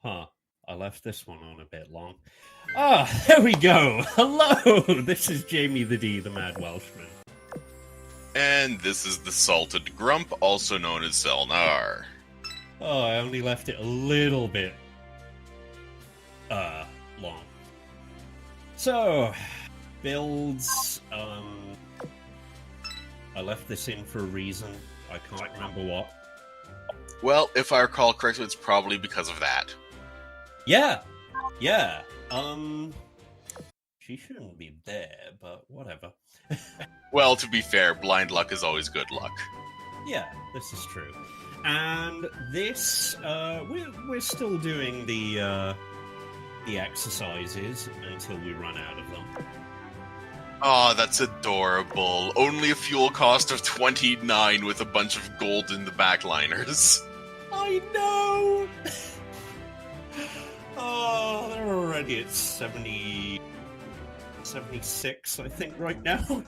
Huh. I left this one on a bit long. Ah, there we go. Hello, this is Jamie the D, the Mad Welshman. And this is the Salted Grump, also known as Selnar. Oh, I only left it a little bit long. So, builds, I left this in for a reason. I can't remember what. Well, if I recall correctly, it's probably because of that. Yeah. She shouldn't be there, but whatever. Well, to be fair, blind luck is always good luck. Yeah, this is true. And this, we're still doing the exercises until we run out of them. Oh, that's adorable. Only a fuel cost of 29 with a bunch of gold in the backliners. I know! Oh, they're already at 76, I think, right now.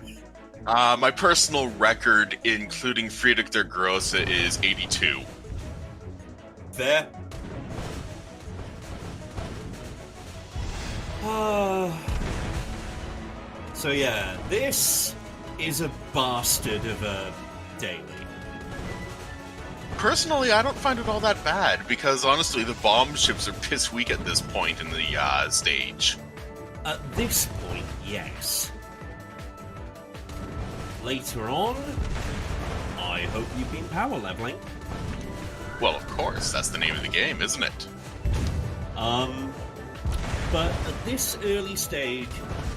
My personal record, including Friedrich der Grosse, is 82. Fair. So yeah, this is a bastard of a daily. Personally, I don't find it all that bad, because honestly, the bomb ships are piss weak at this point in the stage. At this point, yes. Later on, I hope you've been power leveling. Well, of course, that's the name of the game, isn't it? But at this early stage,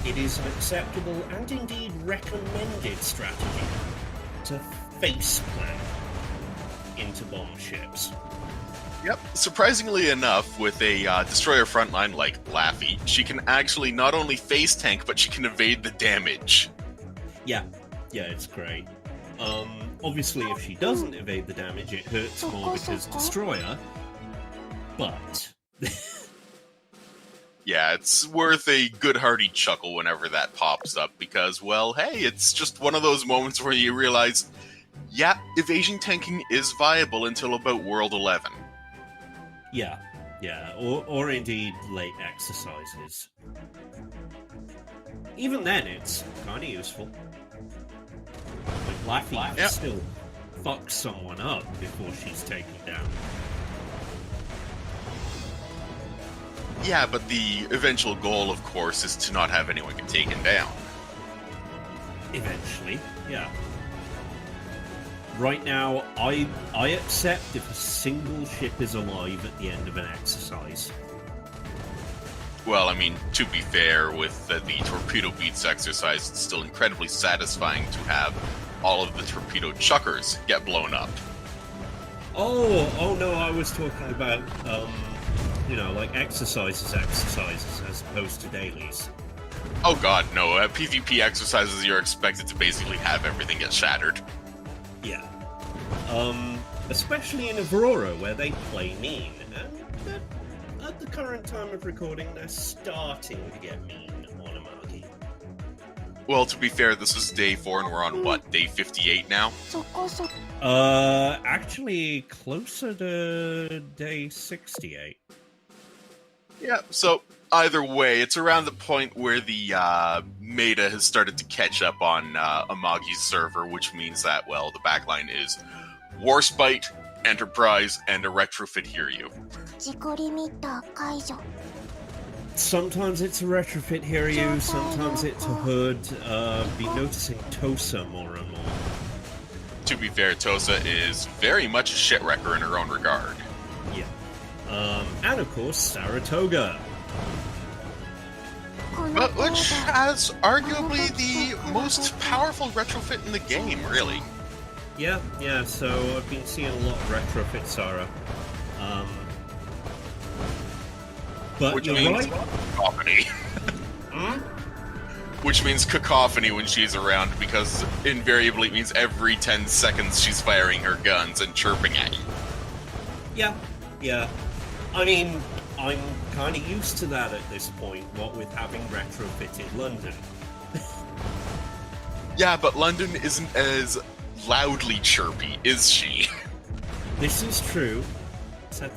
it is an acceptable and indeed recommended strategy to face plant into bomb ships. Yep. Surprisingly enough, with a destroyer frontline like Laffy, she can actually not only face tank, but she can evade the damage. Yeah, it's great. Obviously, if she doesn't evade the damage, it hurts more because destroyer. But yeah, it's worth a good hearty chuckle whenever that pops up, because, well, hey, it's just one of those moments where you realize, yeah, evasion tanking is viable until about World 11. Yeah, or indeed late exercises. Even then, it's kind of useful. Like, Laffy can still fuck someone up before she's taken down. Yeah, but the eventual goal, of course, is to not have anyone get taken down. Eventually, yeah. Right now, I accept if a single ship is alive at the end of an exercise. Well, I mean, to be fair, with the torpedo beats exercise, it's still incredibly satisfying to have all of the torpedo chuckers get blown up. Oh no, I was talking about, like exercises as opposed to dailies. Oh god, no. At PvP exercises, you're expected to basically have everything get shattered. Yeah. Especially in Aurora, where they play mean. And at the current time of recording, they're starting to get mean on Amagi. Well, to be fair, this is day 4, and we're on, what, day 58 now? Actually, closer to day 68. Yeah, so either way, it's around the point where the meta has started to catch up on Amagi's server, which means that, well, the backline is Warspite, Enterprise, and a retrofit Hiryu. Sometimes it's a retrofit Hiryu, sometimes it's a hood. Been noticing Tosa more and more. To be fair, Tosa is very much a shit wrecker in her own regard. Yeah. And of course, Saratoga. But which has arguably the most powerful retrofit in the game, really. Yeah, so I've been seeing a lot of retrofit Sarah. But which you're means right. Cacophony. Which means cacophony when she's around, because invariably it means every 10 seconds she's firing her guns and chirping at you. Yeah. I mean, I'm kind of used to that at this point, what with having retrofitted London. Yeah, but London isn't as loudly chirpy, is she? This is true. Sate.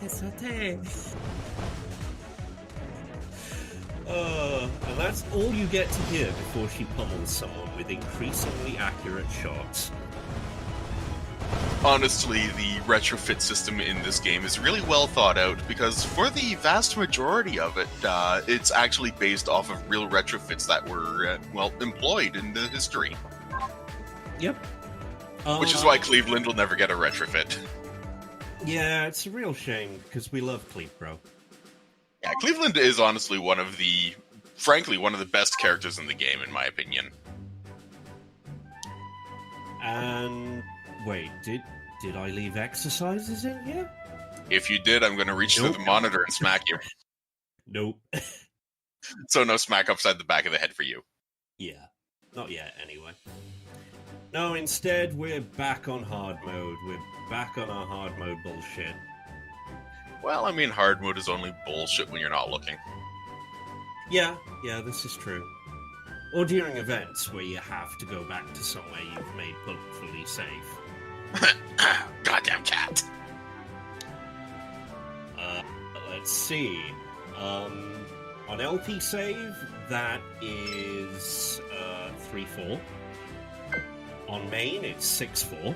And that's all you get to hear before she pummels someone with increasingly accurate shots. Honestly, the retrofit system in this game is really well thought out because for the vast majority of it, it's actually based off of real retrofits that were, employed in the history. Yep. Which is why Cleveland will never get a retrofit. Yeah, it's a real shame because we love Cleve, bro. Yeah, Cleveland is honestly one of the best characters in the game, in my opinion. And wait, did I leave exercises in here? If you did, I'm going to reach through the monitor and smack you. Nope. So no smack upside the back of the head for you. Yeah, not yet anyway. No, instead we're back on hard mode. We're back on our hard mode bullshit. Well, I mean, hard mode is only bullshit when you're not looking. Yeah, this is true. Or during events where you have to go back to somewhere you've made fully safe. Goddamn cat. Let's see. On LP save, that is 3-4. On main, it's 6-4.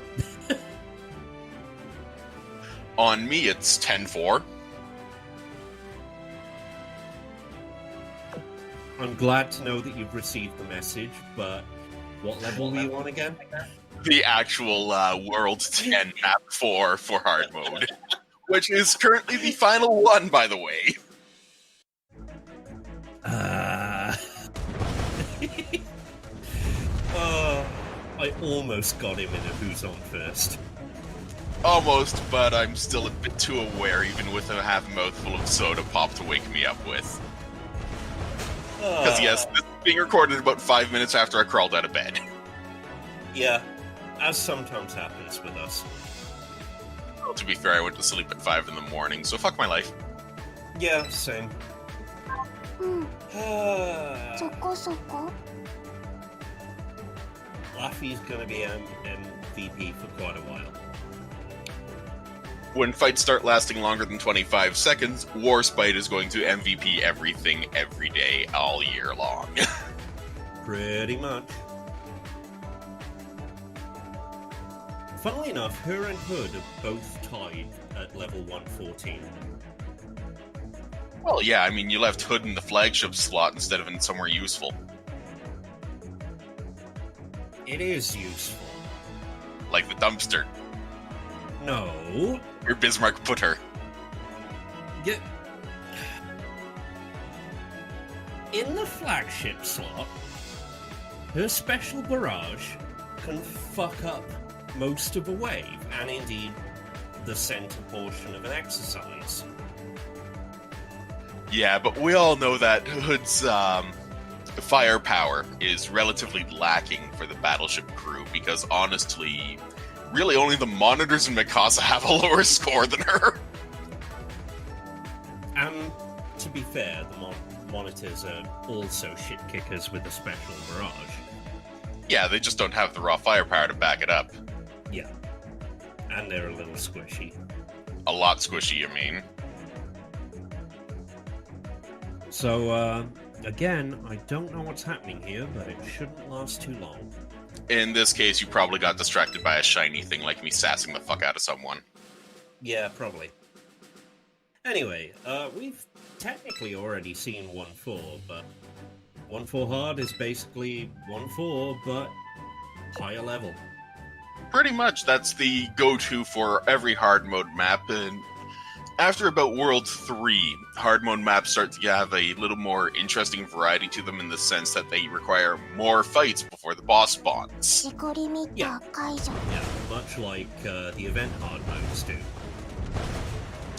On me, it's 10-4. I'm glad to know that you've received the message, but what level were you on again? The actual World 10 map for hard mode, which is currently the final one, by the way. I almost got him in a who's on first. Almost, but I'm still a bit too aware, even with a half mouthful of soda pop to wake me up with. Because yes, this is being recorded about 5 minutes after I crawled out of bed. Yeah, as sometimes happens with us. Well, to be fair, I went to sleep at 5 in the morning, so fuck my life. Yeah, same. Laffy's gonna be MVP for quite a while. When fights start lasting longer than 25 seconds, Warspite is going to MVP everything every day, all year long. Pretty much. Funnily enough, her and Hood are both tied at level 114. Well, yeah, I mean, you left Hood in the flagship slot instead of in somewhere useful. It is useful. Like the dumpster. No. Where Bismarck put her. Yeah. In the flagship slot, her special barrage can fuck up most of a wave, and indeed the center portion of an exercise. Yeah, but we all know that Hood's firepower is relatively lacking for the battleship crew, because honestly, really only the monitors in Mikasa have a lower score than her. And to be fair, the monitors are also shit kickers with a special barrage. Yeah, they just don't have the raw firepower to back it up. Yeah. And they're a little squishy. A lot squishy, you mean? So, again, I don't know what's happening here, but it shouldn't last too long. In this case, you probably got distracted by a shiny thing like me sassing the fuck out of someone. Yeah, probably. Anyway, we've technically already seen 1-4, but 1-4 hard is basically 1-4, but higher level. Pretty much, that's the go-to for every hard mode map, and after about World 3, hard mode maps start to have a little more interesting variety to them in the sense that they require more fights before the boss spawns. Yeah, much like the event hard modes do.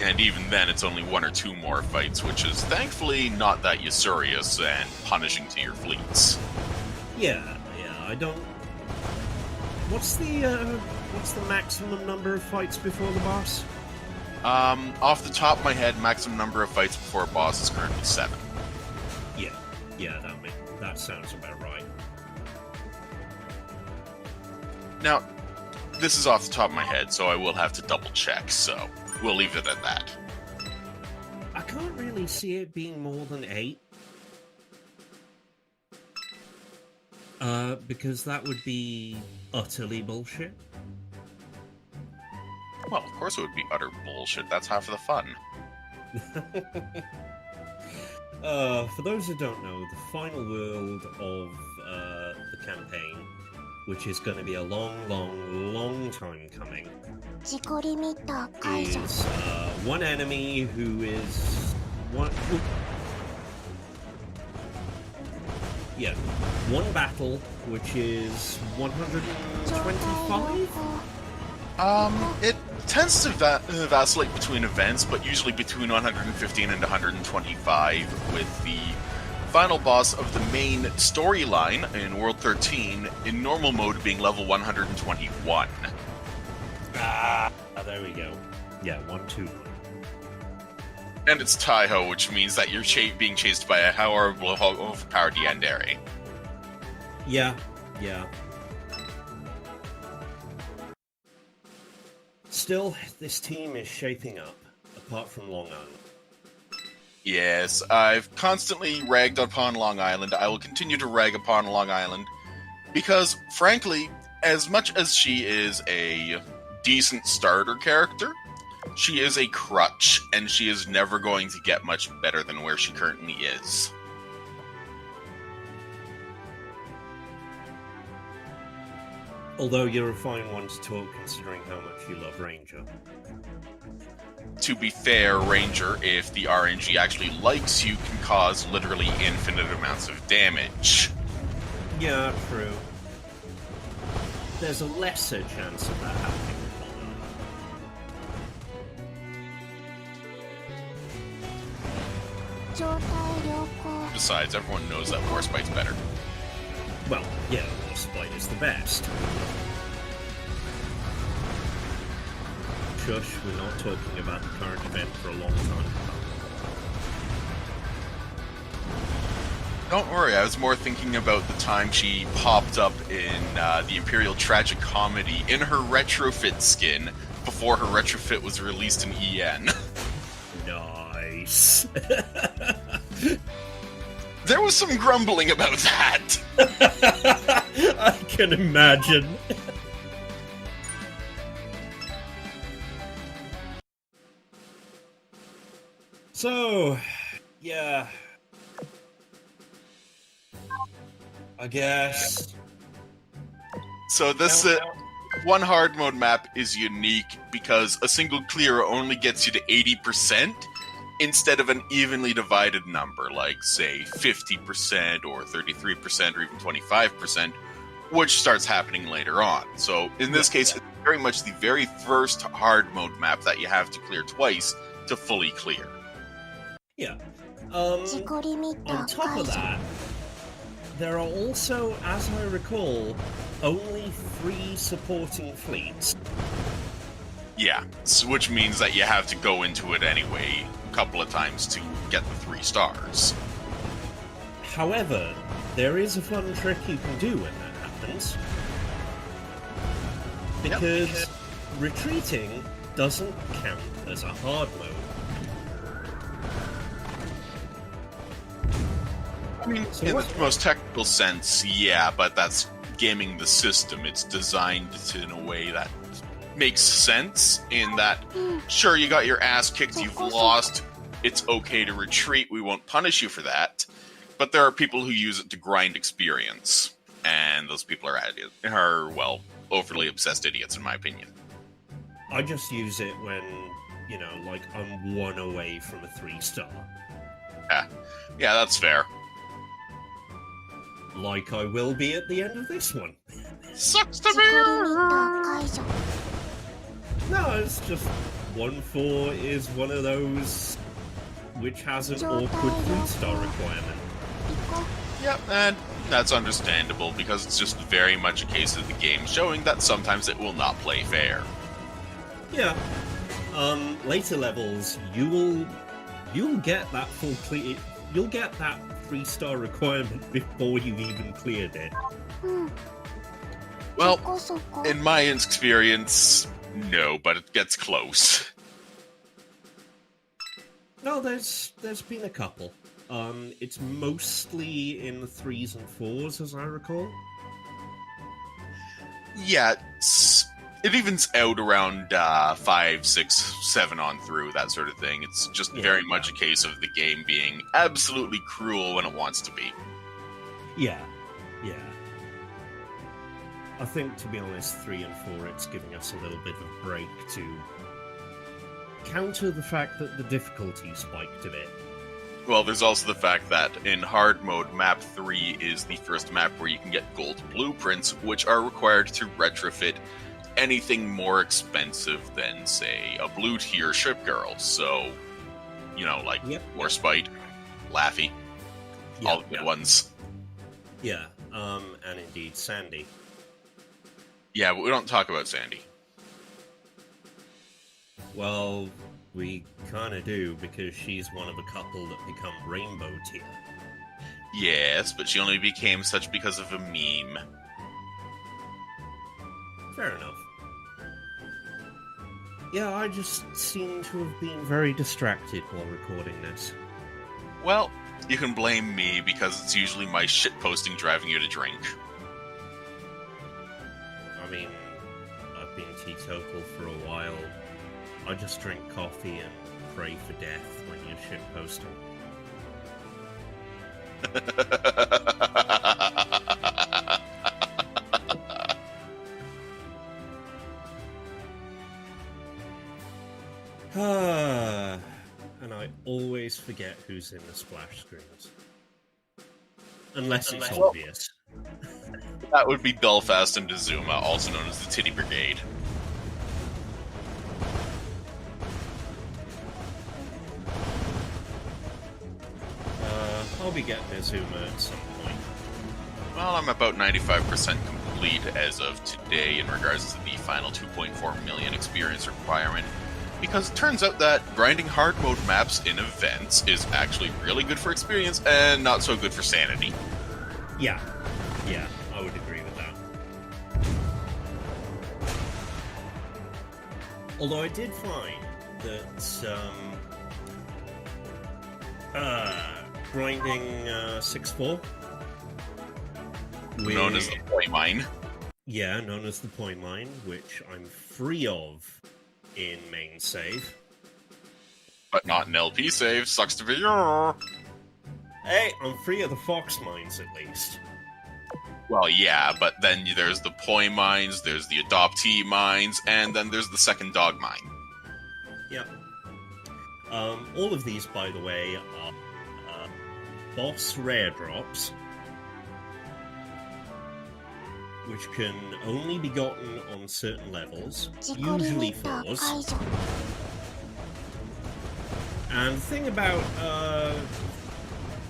And even then, it's only 1 or 2 more fights, which is thankfully not that usurious and punishing to your fleets. Yeah, I don't... What's the maximum number of fights before the boss? Off the top of my head, maximum number of fights before a boss is currently 7. Yeah, that sounds about right. Now, this is off the top of my head, so I will have to double check, so we'll leave it at that. I can't really see it being more than 8. Because that would be utterly bullshit. Well, of course it would be utter bullshit. That's half of the fun. For those who don't know, the final world of the campaign, which is going to be a long time coming, is one enemy who is one battle, which is 125. It tends to vacillate between events, but usually between 115 and 125, with the final boss of the main storyline in World 13 in normal mode being level 121. There we go. Yeah, 121. And it's Taiho, which means that you're being chased by a horrible, overpowered Yandere. Yeah. Still, this team is shaping up, apart from Long Island. Yes, I've constantly ragged upon Long Island. I will continue to rag upon Long Island, because, frankly, as much as she is a decent starter character, she is a crutch, and she is never going to get much better than where she currently is. Although you're a fine one to talk, considering how much you love Ranger. To be fair, Ranger, if the RNG actually likes you, can cause literally infinite amounts of damage. Yeah, true. There's a lesser chance of that happening with Long. Besides, everyone knows that Warspite's better. Well, yeah, Warspite is the best. Shush, we're not talking about the current event for a long time. Don't worry, I was more thinking about the time she popped up in the Imperial Tragic Comedy in her retrofit skin before her retrofit was released in EN. Nice. There was some grumbling about that. I can imagine. So, yeah. I guess. So this one hard mode map is unique because a single clear only gets you to 80% instead of an evenly divided number, like, say, 50% or 33% or even 25%, which starts happening later on. So in this case, it's very much the very first hard mode map that you have to clear twice to fully clear. Yeah. On top of that, there are also, as I recall, only 3 supporting fleets. Yeah, which means that you have to go into it anyway a couple of times to get the 3 stars. However, there is a fun trick you can do when that happens. Because retreating doesn't count as a hard mode. I mean, in the most technical sense, yeah, but that's gaming the system. It's designed in a way that makes sense in that, sure, you got your ass kicked, you've lost, it's okay to retreat, we won't punish you for that, but there are people who use it to grind experience, and those people are well, overly obsessed idiots, in my opinion. I just use it when, you know, like, I'm 1 away from a 3-star. Yeah, that's fair. Like I will be at the end of this one. Sucks to be. No, it's just 1-4 is one of those which has an awkward 3-star requirement. Yep, and that's understandable because it's just very much a case of the game showing that sometimes it will not play fair. Yeah. Later levels, you'll get that full clear. You'll get that 3-star requirement before you've even cleared it. Well, in my experience, no, but it gets close. No, there's been a couple. It's mostly in the 3s and 4s, as I recall. Yeah, it evens out around 5, 6, 7 on through, that sort of thing. It's just very much a case of the game being absolutely cruel when it wants to be. Yeah. I think, to be honest, 3 and 4, it's giving us a little bit of a break to counter the fact that the difficulty spiked a bit. Well, there's also the fact that in hard mode, map 3 is the first map where you can get gold blueprints, which are required to retrofit anything more expensive than, say, a blue tier ship girl. So, like Warspite, Laffy, all the good ones. Yeah, and indeed Sandy. Yeah, but we don't talk about Sandy. Well, we kind of do, because she's one of a couple that become rainbow tier. Yes, but she only became such because of a meme. Fair enough. Yeah, I just seem to have been very distracted while recording this. Well, you can blame me, because it's usually my shitposting driving you to drink. I mean, I've been teetotal for a while. I just drink coffee and pray for death when you're shitposting. And I always forget who's in the splash screens. Unless it's obvious. That would be Belfast and Dazuma, also known as the Titty Brigade. I'll be getting Azuma at some point. Well, I'm about 95% complete as of today in regards to the final 2.4 million experience requirement, because it turns out that grinding hard mode maps in events is actually really good for experience and not so good for sanity. Yeah, I would agree with that. Although I did find that grinding 6-4, known as the point mine. Yeah, known as the point mine, which I'm free of in main save. But not in LP save, sucks to be you. Hey, I'm free of the fox mines at least. Well, yeah, but then there's the poi mines, there's the adoptee mines, and then there's the second dog mine. Yep. All of these, by the way, are boss rare drops, which can only be gotten on certain levels, usually 4s. And the thing about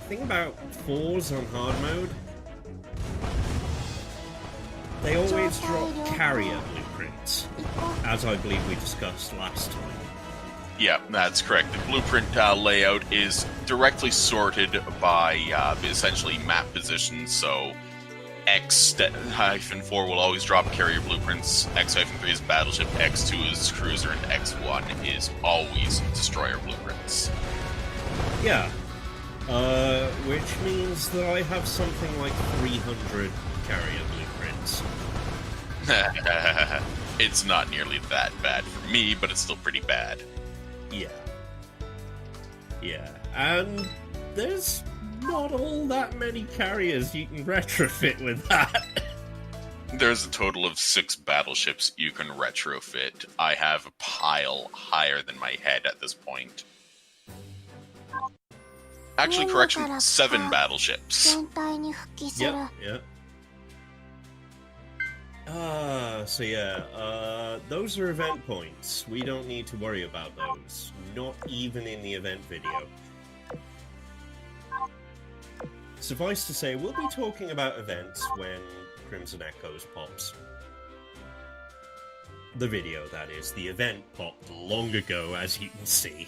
4s on hard mode, they always drop carrier blueprints, as I believe we discussed last time. Yeah, that's correct. The blueprint layout is directly sorted by essentially map position, so X-4 will always drop carrier blueprints, X-3 is battleship, X2 is cruiser, and X1 is always destroyer blueprints. Yeah. Which means that I have something like 300 carrier blueprints. It's not nearly that bad for me, but it's still pretty bad. Yeah, and there's not all that many carriers you can retrofit with that. There's a total of 6 battleships you can retrofit. I have a pile higher than my head at this point. Actually, correction, 7 battleships. Yep. Those are event points. We don't need to worry about those. Not even in the event video. Suffice to say, we'll be talking about events when Crimson Echoes pops. The video, that is. The event popped long ago, as you can see.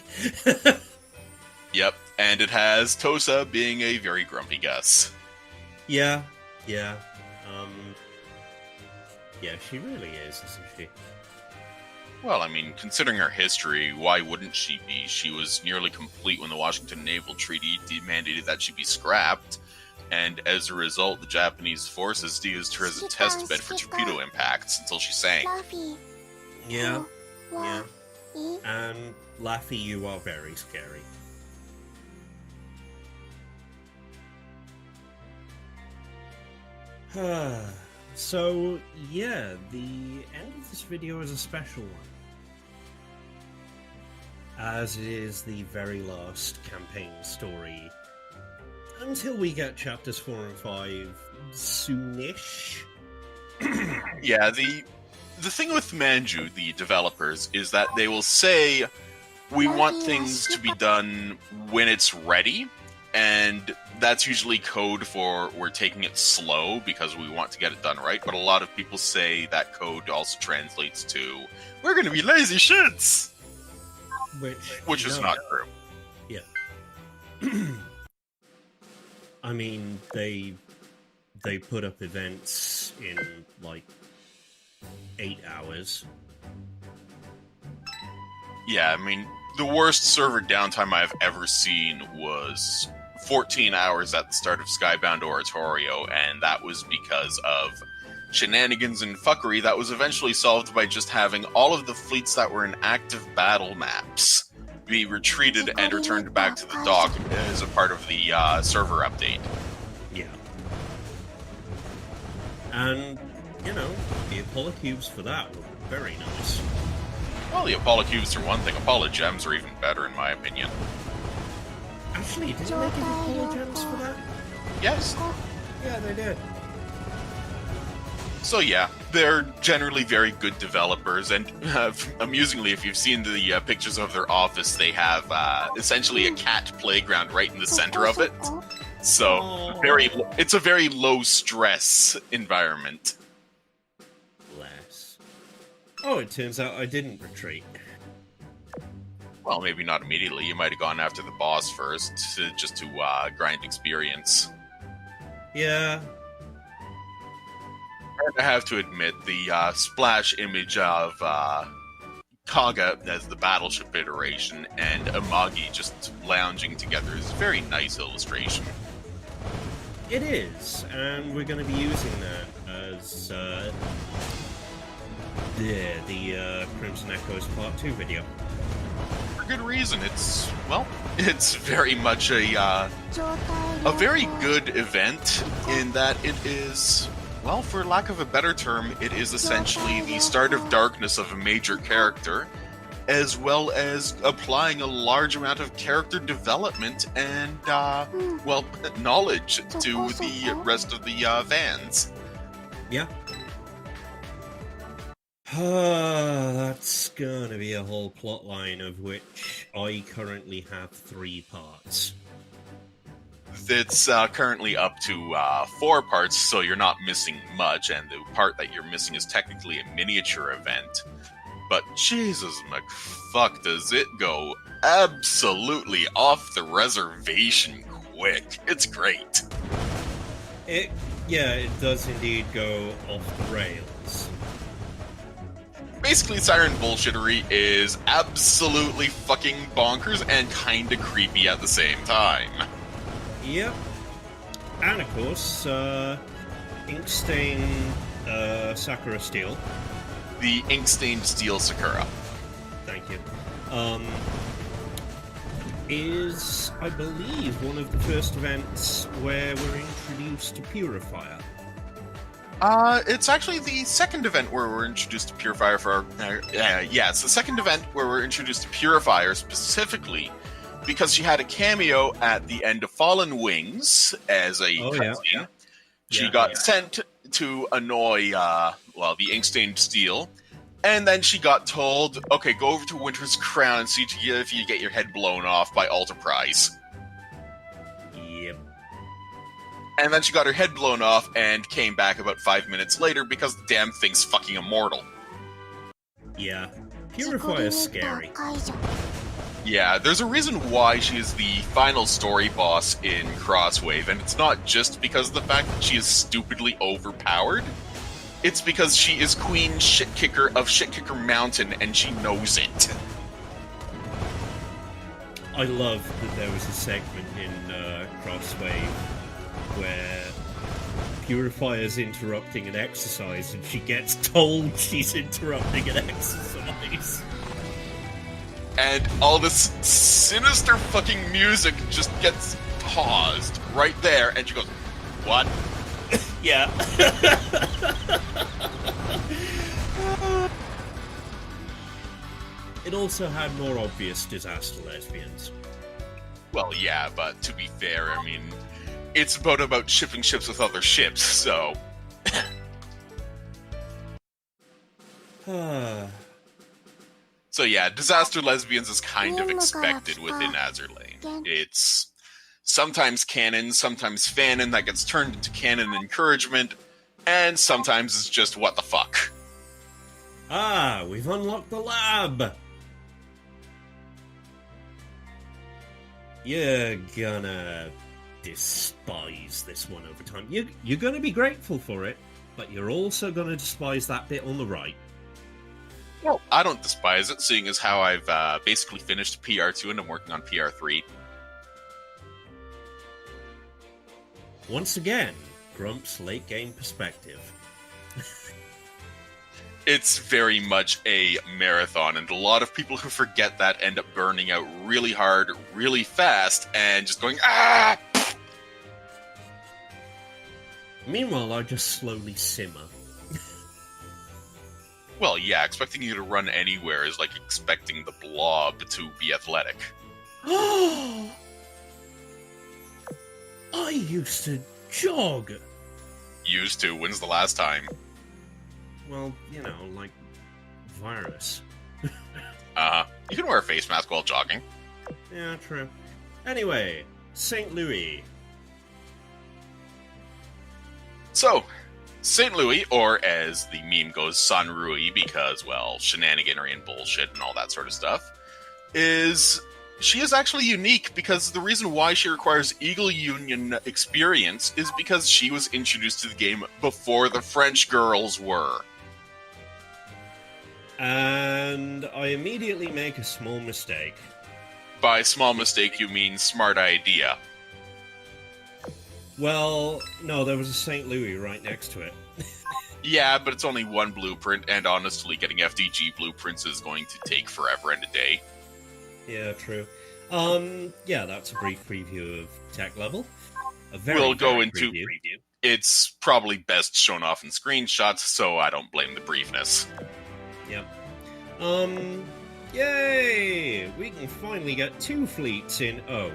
Yep, and it has Tosa being a very grumpy Gus. Yeah, she really is, isn't she? Well, I mean, considering her history, why wouldn't she be? She was nearly complete when the Washington Naval Treaty mandated that she be scrapped, and and as a result, the Japanese forces used her as a test bed for torpedo impacts until she sank. Yeah, yeah. And Laffy, you are very scary. So, yeah, the end of this video is a special one, as it is the very last campaign story, until we get chapters 4 and 5 soonish. Yeah, the thing with Manju, the developers, is that they will say, we want things to be done when it's ready, and that's usually code for we're taking it slow because we want to get it done right, but a lot of people say that code also translates to, we're going to be lazy shits! Which is not true. Yeah. I mean, they put up events in, like, 8 hours. Yeah, I mean, the worst server downtime I've ever seen was 14 hours at the start of Skybound Oratorio, and that was because of shenanigans and fuckery that was eventually solved by just having all of the fleets that were in active battle maps be retreated and returned back to the dock as a part of the server update. Yeah. And, you know, the Apollo cubes for that were very nice. Well, the Apollo cubes are one thing. Apollo gems are even better, in my opinion. Actually, did they make any Apollo gems for that? Yes. Yeah, they did. So yeah, they're generally very good developers, and amusingly, if you've seen the pictures of their office, they have essentially a cat playground right in the center of it. So it's a very low stress environment. Bless. Oh, it turns out I didn't retreat. Well, maybe not immediately. You might have gone after the boss first, just to grind experience. Yeah. And I have to admit, the splash image of Kaga as the battleship iteration and Amagi just lounging together is a very nice illustration. It is, and we're going to be using that as the Crimson Echoes Part 2 video. For good reason. It's very much a very good event in that it is, well, for lack of a better term, it is essentially the start of darkness of a major character, as well as applying a large amount of character development and, knowledge to the rest of the Vans. Yeah. That's gonna be a whole plotline of which I currently have 3 parts. It's currently up to 4 parts, so you're not missing much, and the part that you're missing is technically a miniature event. But Jesus McFuck, does it go absolutely off the reservation quick. It's great. It does indeed go off the rails. Basically, Siren bullshittery is absolutely fucking bonkers and kinda creepy at the same time. Yep. And of course, Inkstain Sakura Steel. The ink-stained steel Sakura. Thank you. Is, I believe, one of the first events where we're introduced to Purifier. It's actually the second event where we're introduced to Purifier it's the second event where we're introduced to Purifier specifically because she had a cameo at the end of Fallen Wings as a cutscene. Yeah. She got sent to annoy, the ink-stained steel, and then she got told, okay, go over to Winter's Crown and see if you get your head blown off by Ultraprise. Yep. And then she got her head blown off and came back about 5 minutes later because the damn thing's fucking immortal. Yeah. Purifier's scary. Yeah, there's a reason why she is the final story boss in Crosswave, and it's not just because of the fact that she is stupidly overpowered. It's because she is Queen Shitkicker of Shitkicker Mountain, and she knows it. I love that there was a segment in Crosswave where purifier's interrupting an exercise, and she gets told she's interrupting an exercise. And all this sinister fucking music just gets paused right there, and she goes, "What?" Yeah. It also had more obvious disaster lesbians. Well, yeah, but to be fair, I mean, it's about shipping ships with other ships, so... So yeah, disaster lesbians is kind of expected within Azur Lane. It's sometimes canon, sometimes fanon that gets turned into canon encouragement, and sometimes it's just what the fuck. Ah, we've unlocked the lab! You're gonna despise this one over time. You're gonna be grateful for it, but you're also gonna despise that bit on the right. Well, I don't despise it, seeing as how I've basically finished PR2 and I'm working on PR3. Once again, Grump's late game perspective. It's very much a marathon, and a lot of people who forget that end up burning out really hard, really fast, and just going, ah! Meanwhile, I just slowly simmer. Well, yeah, expecting you to run anywhere is like expecting the blob to be athletic. I used to jog. Used to. When's the last time? Well, you know, like virus. You can wear a face mask while jogging. Yeah, true. Anyway, St. Louis. So, St. Louis, or as the meme goes, San Rui, because, well, shenaniganery and bullshit and all that sort of stuff, she is actually unique because the reason why she requires Eagle Union experience is because she was introduced to the game before the French girls were. And I immediately make a small mistake. By small mistake, you mean smart idea. Well, no, there was a St. Louis right next to it. Yeah, but it's only one blueprint, and honestly, getting FDG blueprints is going to take forever and a day. Yeah, true. Yeah, that's a brief preview of Tech Level. We'll go into preview. It's probably best shown off in screenshots, so I don't blame the briefness. Yep. Yay! We can finally get 2 fleets in O.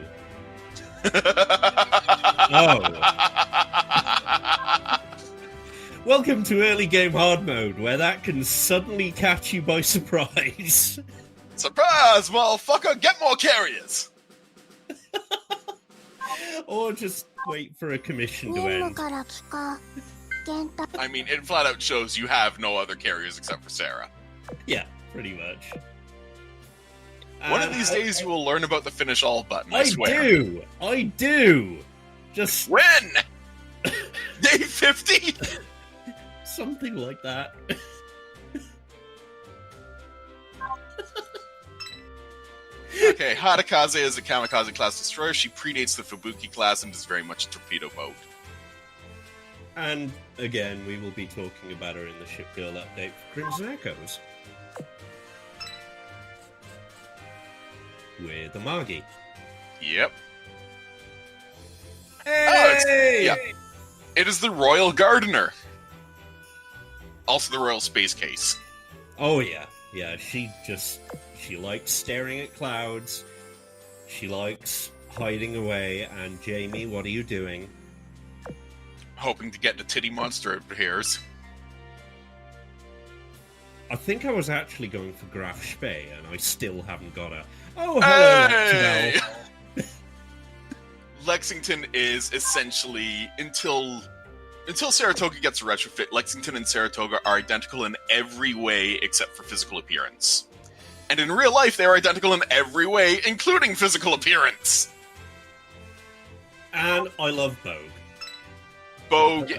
Welcome to early game hard mode, where that can suddenly catch you by surprise. Surprise, motherfucker! Get more carriers! Or just wait for a commission to end. I mean, it flat out shows you have no other carriers except for Sarah. Yeah, pretty much. One of these days you will learn about the finish all button, I swear. I do! Just... When? Day 50? Something like that. Okay, Hadakaze is a kamikaze-class destroyer. She predates the Fubuki class and is very much a torpedo boat. And, again, we will be talking about her in the Ship Girl update for Crimson Echoes. With Amagi. Yep. Hey! Yeah. It is the Royal Gardener. Also the Royal Space Case. Oh, yeah. Yeah, she likes staring at clouds. She likes hiding away. And Jamie, what are you doing? Hoping to get the titty monster it appears. I think I was actually going for Graf Spee, and I still haven't got her. Oh, hello, Hey! Lexington. Lexington is essentially, until Saratoga gets a retrofit, Lexington and Saratoga are identical in every way except for physical appearance. And in real life, they are identical in every way, including physical appearance. And I love Bogue.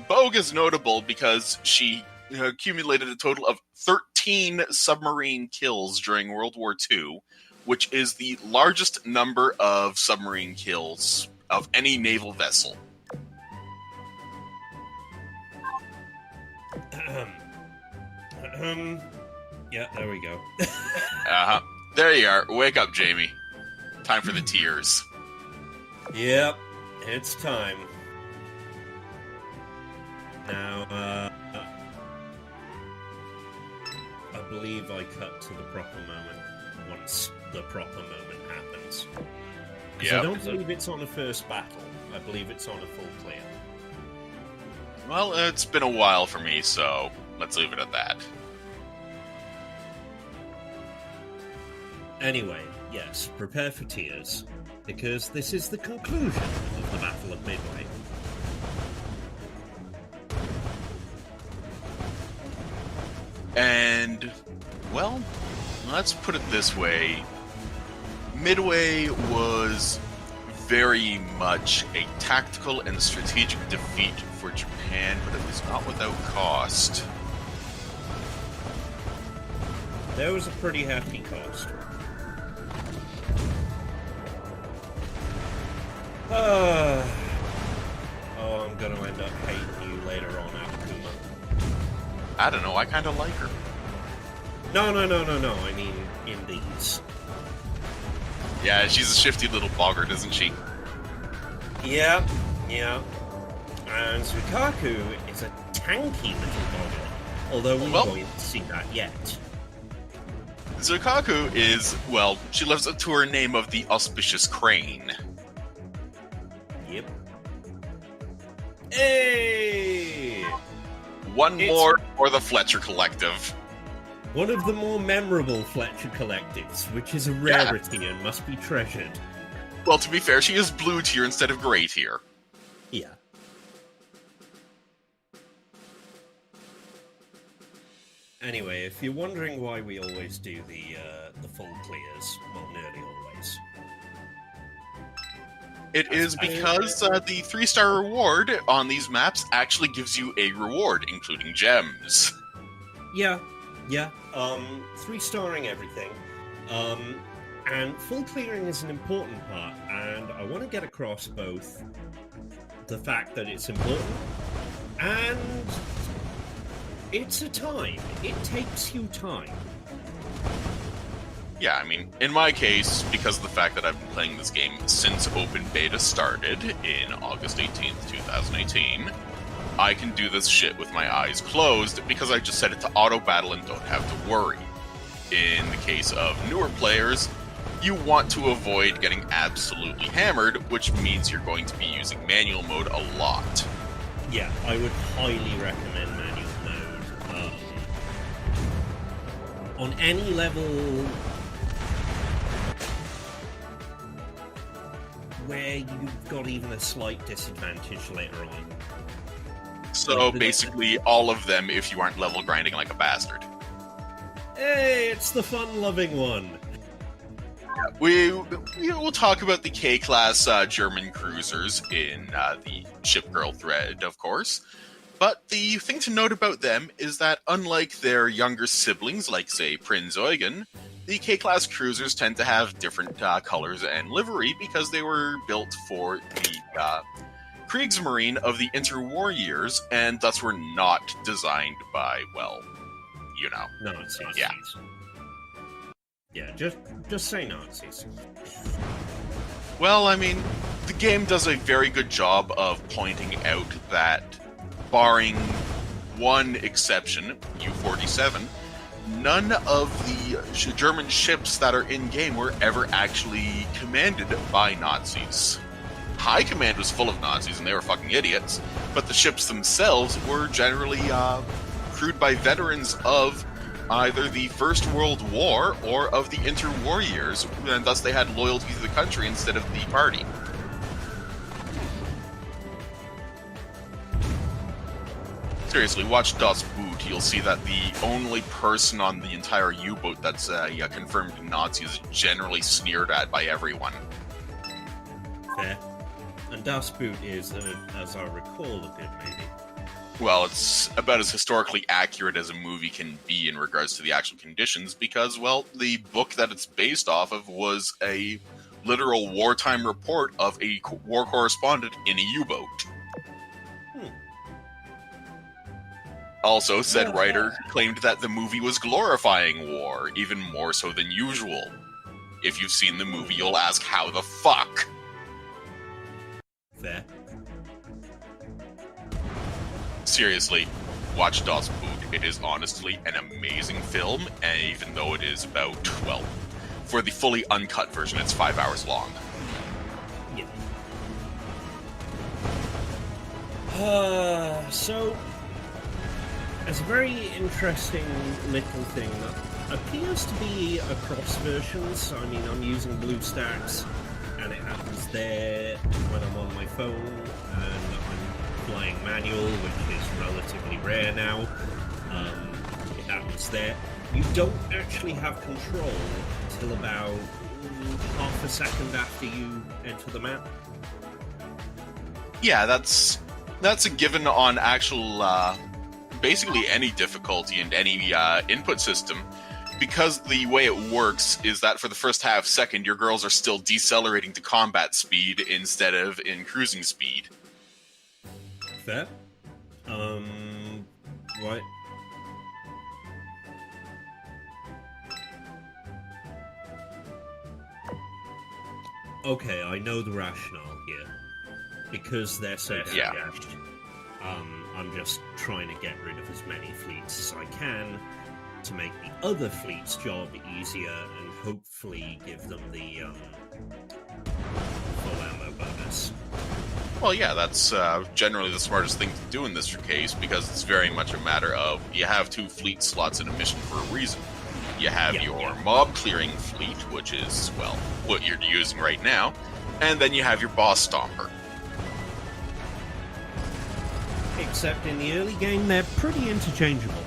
Bogue is notable because she accumulated a total of 13 submarine kills during World War II, which is the largest number of submarine kills of any naval vessel. Yeah, there we go. Uh-huh. There you are. Wake up, Jamie. Time for the tears. Yep, it's time. Now, I believe I cut to the proper moment once the proper moment happens. Because I don't believe it's on a first battle. I believe it's on a full clear. Well, it's been a while for me, so let's leave it at that. Anyway, yes, prepare for tears, because this is the conclusion of the Battle of Midway. And, well, let's put it this way. Midway was very much a tactical and strategic defeat for Japan, but it was not without cost. There was a pretty hefty cost. Oh, I'm gonna end up hating you later on, Akuma. I don't know, I kind of like her. No. I mean, in these. Yeah, she's a shifty little boggart, isn't she? Yeah. And Sukaku is a tanky little boggart, although we won't see that yet. Zukaku is, well, she lives up to her name of the Auspicious Crane. Yep. Hey! One more for the Fletcher Collective. One of the more memorable Fletcher collectives, which is a rarity and must be treasured. Well, to be fair, she is blue tier instead of gray tier. Yeah. Anyway, if you're wondering why we always do the full clears, well, nearly always. It is because the 3-star reward on these maps actually gives you a reward, including gems. Yeah. 3-starring everything. And full clearing is an important part, and I want to get across both the fact that it's important and it's a time. It takes you time. Yeah, I mean, in my case, because of the fact that I've been playing this game since open beta started in August 18th, 2018, I can do this shit with my eyes closed because I just set it to auto battle and don't have to worry. In the case of newer players, you want to avoid getting absolutely hammered, which means you're going to be using manual mode a lot. Yeah, I would highly recommend manual mode. On any level where you've got even a slight disadvantage later on. So basically all of them if you aren't level grinding like a bastard. Hey, it's the fun-loving one. We'll talk about the K-class German cruisers in the Ship Girl thread, of course. But the thing to note about them is that unlike their younger siblings, like, say, Prinz Eugen, the K-class cruisers tend to have different colors and livery because they were built for the Kriegsmarine of the interwar years, and thus were not designed by, well, you know. Nazis. Yeah. Yeah, just say Nazis. Well, I mean, the game does a very good job of pointing out that, barring one exception, U-47, none of the German ships that are in-game were ever actually commanded by Nazis. High Command was full of Nazis, and they were fucking idiots, but the ships themselves were generally crewed by veterans of either the First World War or of the interwar years, and thus they had loyalty to the country instead of the party. Seriously, watch Das Boot. You'll see that the only person on the entire U-boat that's confirmed Nazi is generally sneered at by everyone. Fair. And Das Boot is, as I recall, a good movie. Well, it's about as historically accurate as a movie can be in regards to the actual conditions because, well, the book that it's based off of was a literal wartime report of a war correspondent in a U-boat. Also, said writer claimed that the movie was glorifying war, even more so than usual. If you've seen the movie, you'll ask, how the fuck? Fair. Seriously, watch Das Boot. It is honestly an amazing film, and even though it is about, well, for the fully uncut version, it's 5 hours long. Yeah. So, there's a very interesting little thing that appears to be across versions. I mean, I'm using BlueStacks, and it happens there when I'm on my phone, and I'm flying manual, which is relatively rare now. It happens there. You don't actually have control until about half a second after you enter the map. Yeah, that's a given on actual, basically any difficulty and any input system, because the way it works is that for the first half second, your girls are still decelerating to combat speed instead of in cruising speed. Fair. Right. Okay, I know the rationale here. Because they're so damaged. I'm just trying to get rid of as many fleets as I can to make the other fleet's job easier and hopefully give them the full ammo bonus. Well, yeah, that's generally the smartest thing to do in this case, because it's very much a matter of you have 2 fleet slots in a mission for a reason. You have your mob clearing fleet, which is, well, what you're using right now, and then you have your boss stomper. Except in the early game, they're pretty interchangeable.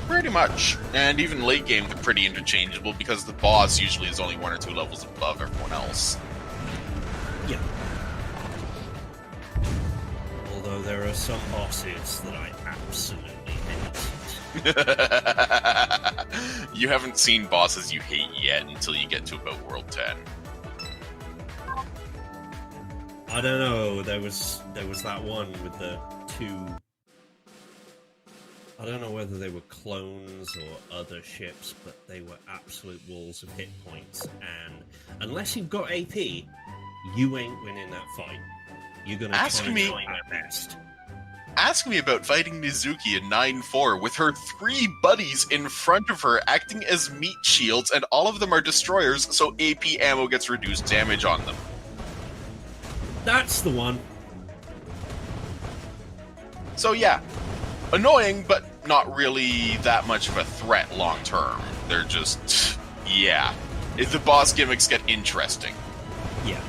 Pretty much. And even late game, they're pretty interchangeable, because the boss usually is only 1 or 2 levels above everyone else. Yeah. Although there are some bosses that I absolutely hate. You haven't seen bosses you hate yet until you get to about World 10. I don't know, there was that one with the 2... I don't know whether they were clones or other ships, but they were absolute walls of hit points, and unless you've got AP, you ain't winning that fight. You're gonna try at best. Ask me about fighting Mizuki in 9-4 with her 3 buddies in front of her acting as meat shields, and all of them are destroyers, so AP ammo gets reduced damage on them. That's the one. So yeah, annoying, but not really that much of a threat long term. They're just, yeah. If the boss gimmicks get interesting. Yeah.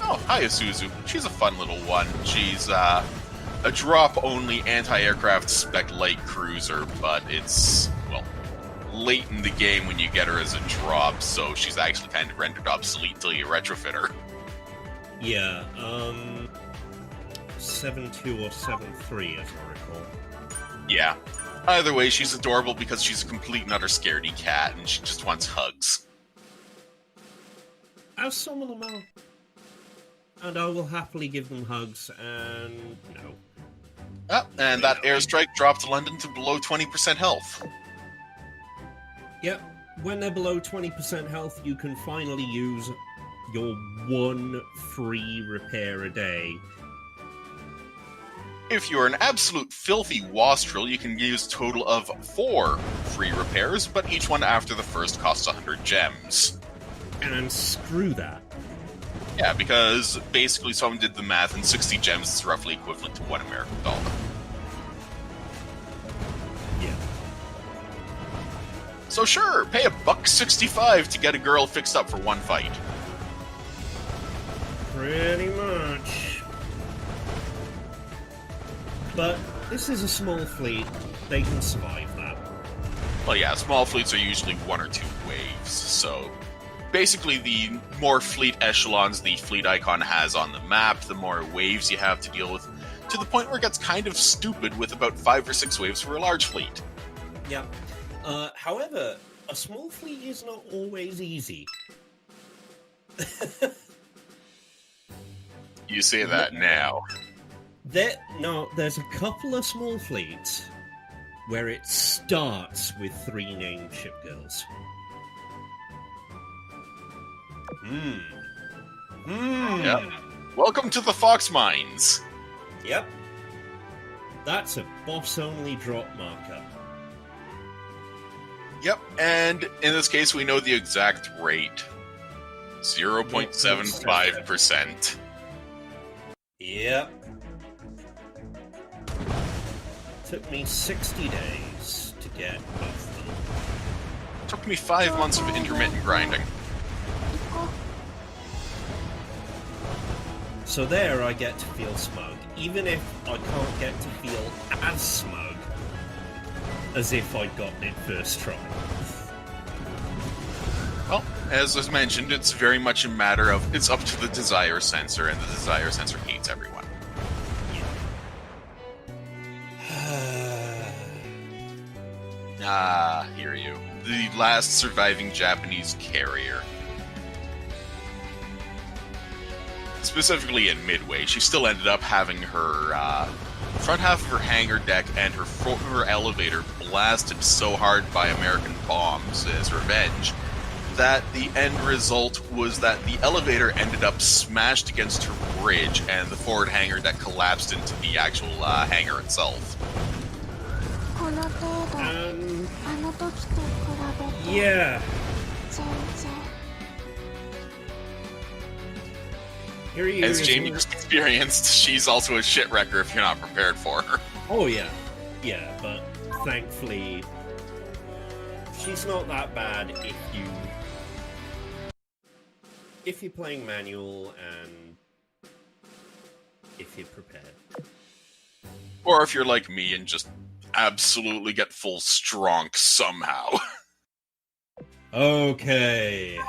Oh, hi, Isuzu. She's a fun little one. She's a drop-only anti-aircraft spec light cruiser, but it's, well, late in the game when you get her as a drop, so she's actually kind of rendered obsolete till you retrofit her. Yeah, 7.2 or 7.3, as I recall. Yeah. Either way, she's adorable because she's a complete and utter scaredy cat, and she just wants hugs. As some of them are. And I will happily give them hugs, and no. Oh, and that airstrike dropped London to below 20% health. Yep, when they're below 20% health, you can finally use your 1 free repair a day. If you're an absolute filthy wastrel, you can use a total of 4 free repairs, but each one after the first costs 100 gems. And screw that. Yeah, because basically someone did the math, and 60 gems is roughly equivalent to $1 American. Yeah. So sure, pay $1.65 to get a girl fixed up for 1 fight. Pretty much. But this is a small fleet. They can survive that. Well, yeah, small fleets are usually 1 or 2 waves, so basically the more fleet echelons the fleet icon has on the map, the more waves you have to deal with, to the point where it gets kind of stupid with about 5 or 6 waves for a large fleet. Yeah. However, a small fleet is not always easy. You say that now. There's a couple of small fleets where it starts with 3 named ship girls. Yep. Welcome to the Fox Mines. Yep. That's a boss-only drop marker. Yep, and in this case, we know the exact rate. 0.75%. Yep. Took me 60 days to get both of them. Took me 5 months of intermittent grinding. So there I get to feel smug, even if I can't get to feel as smug as if I'd gotten it first try. Well, as was mentioned, it's very much a matter of it's up to the desire sensor, and the desire sensor hates everyone. Hear you. The last surviving Japanese carrier. Specifically in Midway, she still ended up having her front half of her hangar deck and her elevator blasted so hard by American bombs as revenge that the end result was that the elevator ended up smashed against her bridge and the forward hangar deck collapsed into the actual hangar itself. Yeah. As Jamie just experienced, she's also a shit wrecker if you're not prepared for her. Oh yeah. Yeah, but thankfully she's not that bad if you're playing manual and if you're prepared. Or if you're like me and just absolutely get full stronk somehow. Okay.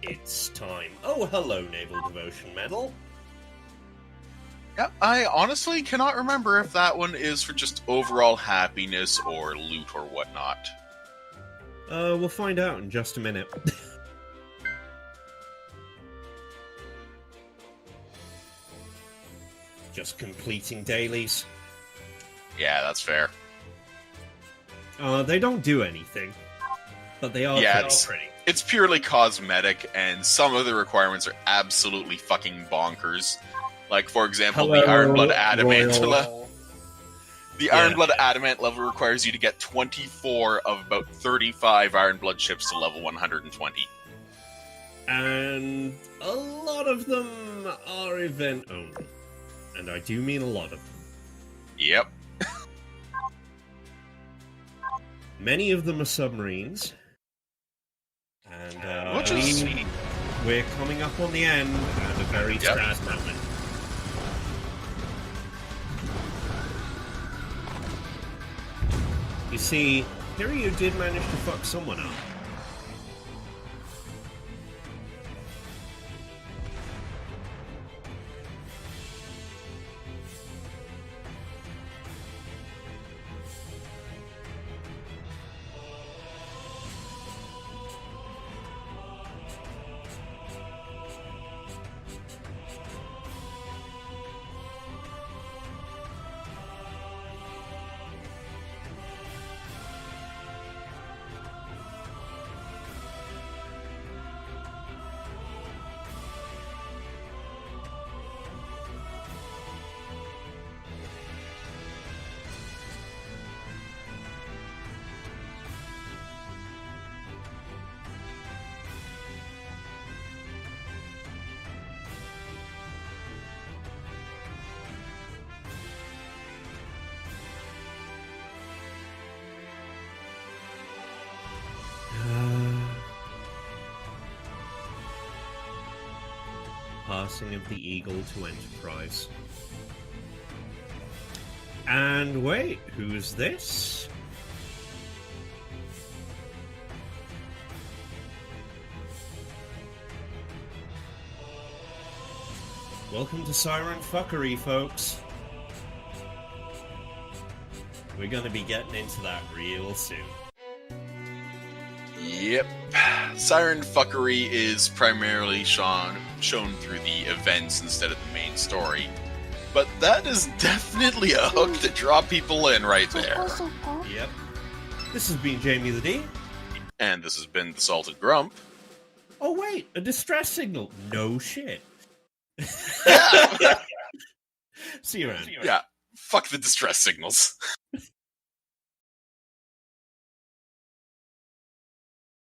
It's time. Oh, hello, Naval Devotion Medal. Yeah, I honestly cannot remember if that one is for just overall happiness or loot or whatnot. We'll find out in just a minute. Just completing dailies. Yeah, that's fair. They don't do anything, but they are pretty. It's purely cosmetic, and some of the requirements are absolutely fucking bonkers. Like, for example, the Ironblood Adamant level. The Ironblood Adamant level requires you to get 24 of about 35 Ironblood ships to level 120. And a lot of them are event only. And I do mean a lot of them. Yep. Many of them are submarines. And we're coming up on the end at a very sad moment. You see, Kiryu did manage to fuck someone up. Passing of the Eagle to Enterprise. And wait, who's this? Welcome to Siren Fuckery, folks. We're gonna be getting into that real soon. Yep. Siren Fuckery is primarily shown through the events instead of the main story. But that is definitely a hook to draw people in right そこ there. そこ Yep. This has been Jamie the D. And this has been the Salted Grump. Oh, wait, a distress signal. No shit. Yeah, See you around. yeah. Fuck the distress signals.